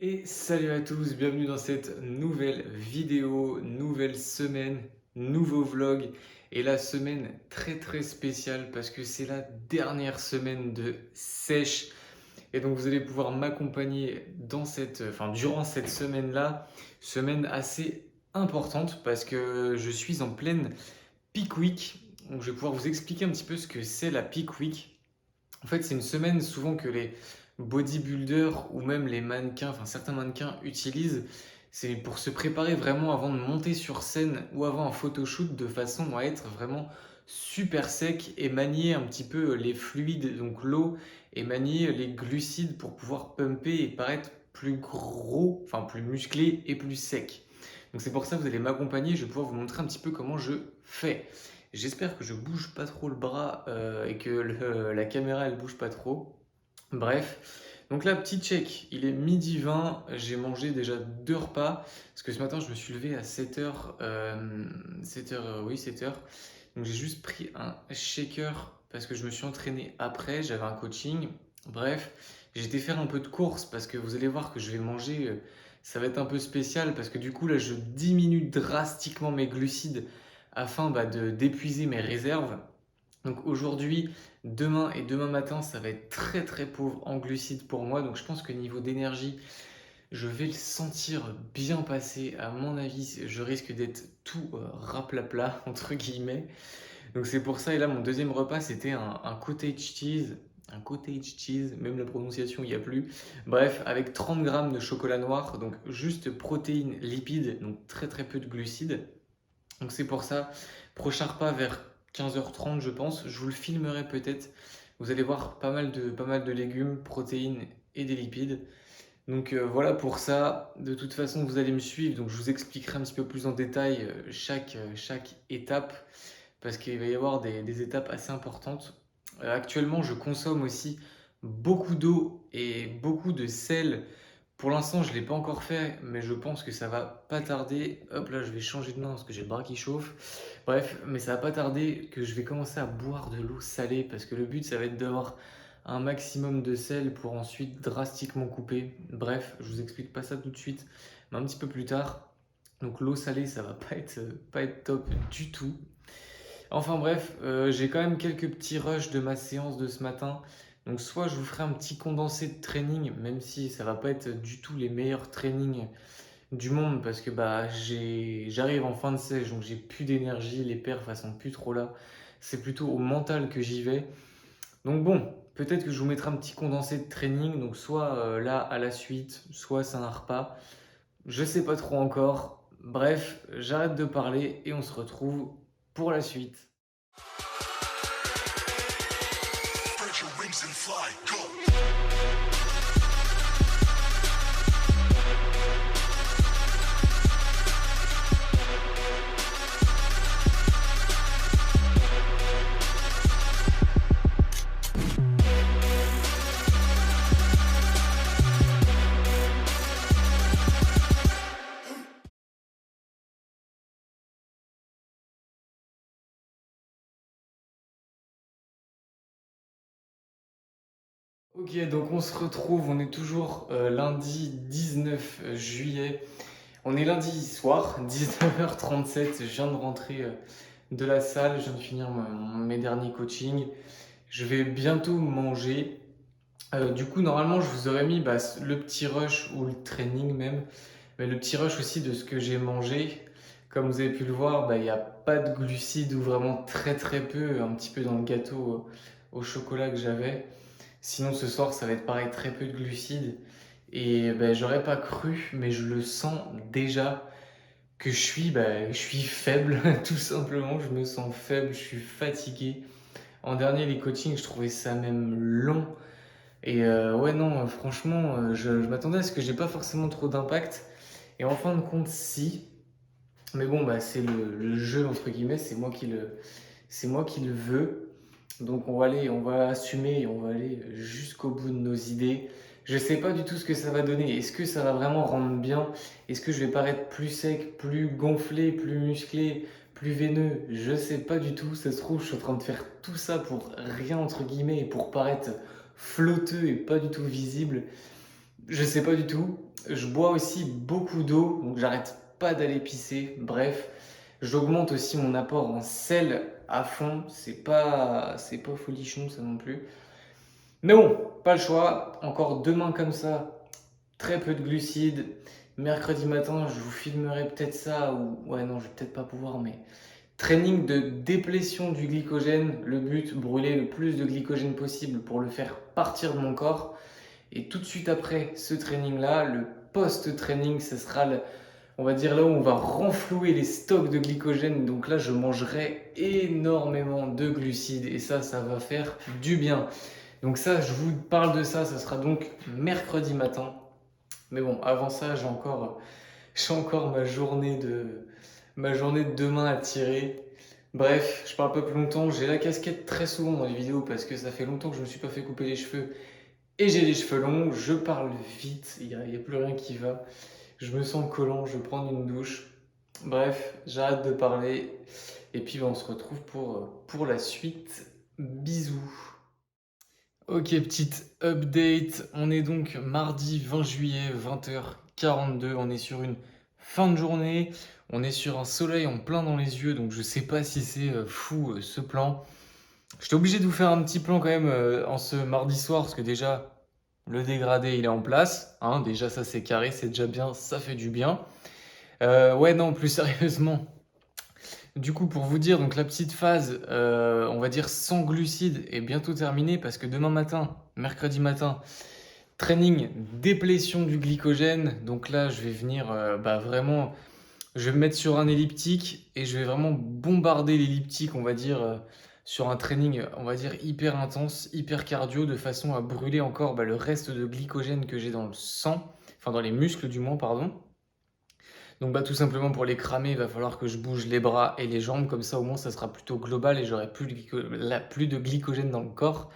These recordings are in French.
Et salut à tous, bienvenue dans cette nouvelle vidéo, nouvelle semaine, nouveau vlog et la semaine très spéciale parce que c'est la dernière semaine de sèche et donc vous allez pouvoir m'accompagner durant cette semaine-là, semaine assez importante parce que je suis en pleine peak week. Donc je vais pouvoir vous expliquer un petit peu ce que c'est la peak week. En fait, c'est une semaine souvent que les bodybuilders ou même les mannequins, enfin certains mannequins utilisent. C'est pour se préparer vraiment avant de monter sur scène ou avant un photoshoot de façon à être vraiment super sec et manier un petit peu les fluides, donc l'eau, et manier les glucides pour pouvoir pumper et paraître plus gros, enfin plus musclé et plus sec. Donc c'est pour ça que vous allez m'accompagner, je vais pouvoir vous montrer un petit peu comment je fais. J'espère que je bouge pas trop le bras et que la caméra elle bouge pas trop. Bref, donc là, petit check, il est midi 20, j'ai mangé déjà deux repas, parce que ce matin je me suis levé à 7h, 7h, oui 7h, donc j'ai juste pris un shaker parce que je me suis entraîné après, j'avais un coaching, bref, j'ai été faire un peu de course parce que vous allez voir que je vais manger, ça va être un peu spécial parce que du coup là je diminue drastiquement mes glucides afin d'épuiser mes réserves. Donc aujourd'hui, demain et demain matin, ça va être très pauvre en glucides pour moi. Donc je pense que niveau d'énergie, je vais le sentir bien passer. À mon avis, je risque d'être tout raplapla, entre guillemets. Donc c'est pour ça, et là mon deuxième repas, c'était un cottage cheese. Un cottage cheese, même la prononciation, il n'y a plus. Bref, avec 30 grammes de chocolat noir, donc juste protéines, lipides, donc très peu de glucides. Donc c'est pour ça, prochain repas vers 15h30 je pense, je vous le filmerai peut-être. Vous allez voir pas mal de légumes, protéines et des lipides. Donc voilà pour ça. De toute façon, vous allez me suivre, donc je vous expliquerai un petit peu plus en détail chaque étape, parce qu'il va y avoir des étapes assez importantes. Actuellement, je consomme aussi beaucoup d'eau et beaucoup de sel. Pour l'instant, je ne l'ai pas encore fait, mais je pense que ça va pas tarder. Hop là, je vais changer de main parce que j'ai le bras qui chauffe. Bref, mais ça va pas tarder que je vais commencer à boire de l'eau salée parce que le but, ça va être d'avoir un maximum de sel pour ensuite drastiquement couper. Bref, je vous explique pas ça tout de suite, mais un petit peu plus tard. Donc l'eau salée, ça va pas être top du tout. Enfin bref, j'ai quand même quelques petits rushs de ma séance de ce matin. Donc soit je vous ferai un petit condensé de training, même si ça va pas être du tout les meilleurs trainings du monde, parce que j'arrive en fin de sèche, donc j'ai plus d'énergie, les perfs elles sont plus trop là. C'est plutôt au mental que j'y vais. Donc bon, peut-être que je vous mettrai un petit condensé de training, donc soit là à la suite, soit c'est un repas. Je sais pas trop encore. Bref, j'arrête de parler et on se retrouve pour la suite. Spread your wings and fly, go! Ok, donc on se retrouve, on est toujours lundi 19 juillet. On est lundi soir, 19h37. Je viens de rentrer de la salle, je viens de finir mes derniers coachings. Je vais bientôt manger. Du coup, normalement, je vous aurais mis le petit rush ou le training même, mais le petit rush aussi de ce que j'ai mangé. Comme vous avez pu le voir, il n'y a pas de glucides ou vraiment très peu, un petit peu dans le gâteau au chocolat que j'avais. Sinon, ce soir, ça va être pareil, très peu de glucides. Et j'aurais pas cru, mais je le sens déjà que je suis faible, tout simplement. Je me sens faible, je suis fatigué. En dernier, les coachings, je trouvais ça même long. Et ouais, non, franchement, je m'attendais à ce que j'ai pas forcément trop d'impact. Et en fin de compte, si. Mais bon, c'est le jeu, entre guillemets, c'est moi qui le veux. Donc on va assumer et on va aller jusqu'au bout de nos idées. Je sais pas du tout ce que ça va donner. Est-ce que ça va vraiment rendre bien? Est-ce que je vais paraître plus sec, plus gonflé, plus musclé, plus veineux? Je sais pas du tout. Ça se trouve, je suis en train de faire tout ça pour rien entre guillemets et pour paraître flotteux et pas du tout visible. Je sais pas du tout. Je bois aussi beaucoup d'eau, donc j'arrête pas d'aller pisser. Bref, j'augmente aussi mon apport en sel à fond. C'est pas folichon ça non plus. Mais bon, pas le choix. Encore demain comme ça, très peu de glucides. Mercredi matin, je vous filmerai peut-être ça ou ouais non, je vais peut-être pas pouvoir, mais training de déplétion du glycogène. Le but, brûler le plus de glycogène possible pour le faire partir de mon corps. Et tout de suite après ce training-là, le post-training, ce sera, on va dire, là où on va renflouer les stocks de glycogène. Donc là, je mangerai énormément de glucides et ça va faire du bien. Donc ça, je vous parle de ça, ça sera donc mercredi matin. Mais bon, avant ça, j'ai encore ma journée de demain à tirer. Bref, je parle pas plus longtemps. J'ai la casquette très souvent dans les vidéos parce que ça fait longtemps que je me suis pas fait couper les cheveux et j'ai les cheveux longs. Je parle vite, il y a plus rien qui va. Je me sens collant, je vais prendre une douche. Bref, j'arrête de parler et puis on se retrouve pour la suite. Bisous. Ok, petite update. On est donc mardi 20 juillet, 20h42. On est sur une fin de journée. On est sur un soleil en plein dans les yeux, donc je sais pas si c'est fou ce plan. J'étais obligé de vous faire un petit plan quand même en ce mardi soir, parce que déjà, le dégradé il est en place. Hein, déjà, ça c'est carré, c'est déjà bien, ça fait du bien. Ouais, non, plus sérieusement. Du coup, pour vous dire, donc la petite phase, on va dire sans glucides est bientôt terminée parce que demain matin, mercredi matin, training déplétion du glycogène. Donc là, je vais venir vraiment, je vais me mettre sur un elliptique et je vais vraiment bombarder l'elliptique, on va dire, sur un training, on va dire, hyper intense, hyper cardio, de façon à brûler encore le reste de glycogène que j'ai dans le sang, enfin dans les muscles du moins, pardon. Donc tout simplement pour les cramer, il va falloir que je bouge les bras et les jambes, comme ça au moins ça sera plutôt global et j'aurai plus de glycogène dans le corps.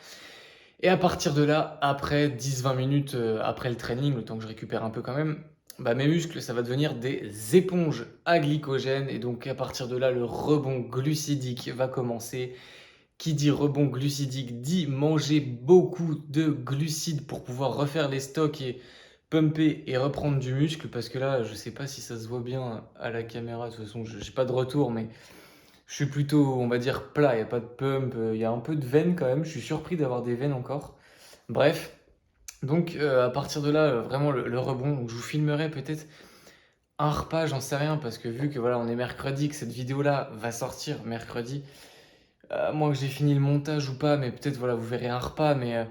Et à partir de là, après 10-20 minutes après le training, le temps que je récupère un peu quand même, mes muscles, ça va devenir des éponges à glycogène. Et donc à partir de là, le rebond glucidique va commencer. Qui dit rebond glucidique dit manger beaucoup de glucides pour pouvoir refaire les stocks et pumper et reprendre du muscle. Parce que là, je sais pas si ça se voit bien à la caméra. De toute façon, je n'ai pas de retour, mais je suis plutôt, on va dire, plat. Il n'y a pas de pump. Il y a un peu de veines quand même. Je suis surpris d'avoir des veines encore. Bref. Donc à partir de là, vraiment le rebond. Donc, je vous filmerai peut-être un repas, j'en sais rien. Parce que vu que voilà, on est mercredi, que cette vidéo-là va sortir mercredi. Moi que j'ai fini le montage ou pas, mais peut-être voilà, vous verrez un repas, mais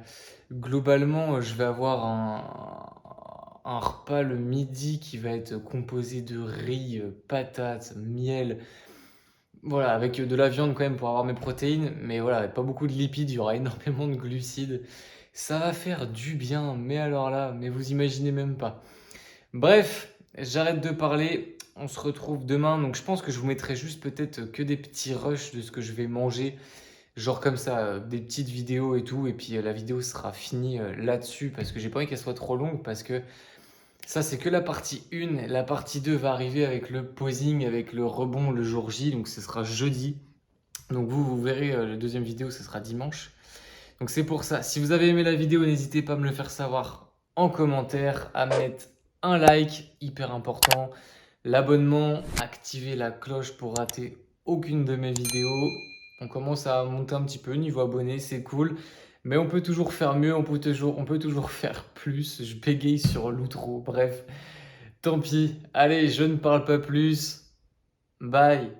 globalement, je vais avoir un repas le midi qui va être composé de riz, patates, miel, voilà, avec de la viande quand même pour avoir mes protéines, mais voilà, pas beaucoup de lipides, il y aura énormément de glucides. Ça va faire du bien, mais alors là, mais vous imaginez même pas. Bref, j'arrête de parler. On se retrouve demain. Donc, je pense que je vous mettrai juste peut-être que des petits rushs de ce que je vais manger. Genre comme ça, des petites vidéos et tout. Et puis, la vidéo sera finie là-dessus parce que j'ai pas envie qu'elle soit trop longue. Parce que ça, c'est que la partie 1. La partie 2 va arriver avec le posing, avec le rebond le jour J. Donc, ce sera jeudi. Donc, vous verrez la deuxième vidéo, ce sera dimanche. Donc, c'est pour ça. Si vous avez aimé la vidéo, n'hésitez pas à me le faire savoir en commentaire, à mettre un like, hyper important, l'abonnement, activer la cloche pour rater aucune de mes vidéos. On commence à monter un petit peu niveau abonnés, c'est cool. Mais on peut toujours faire mieux, on peut toujours faire plus. Je bégaye sur l'outro, bref, tant pis. Allez, je ne parle pas plus. Bye.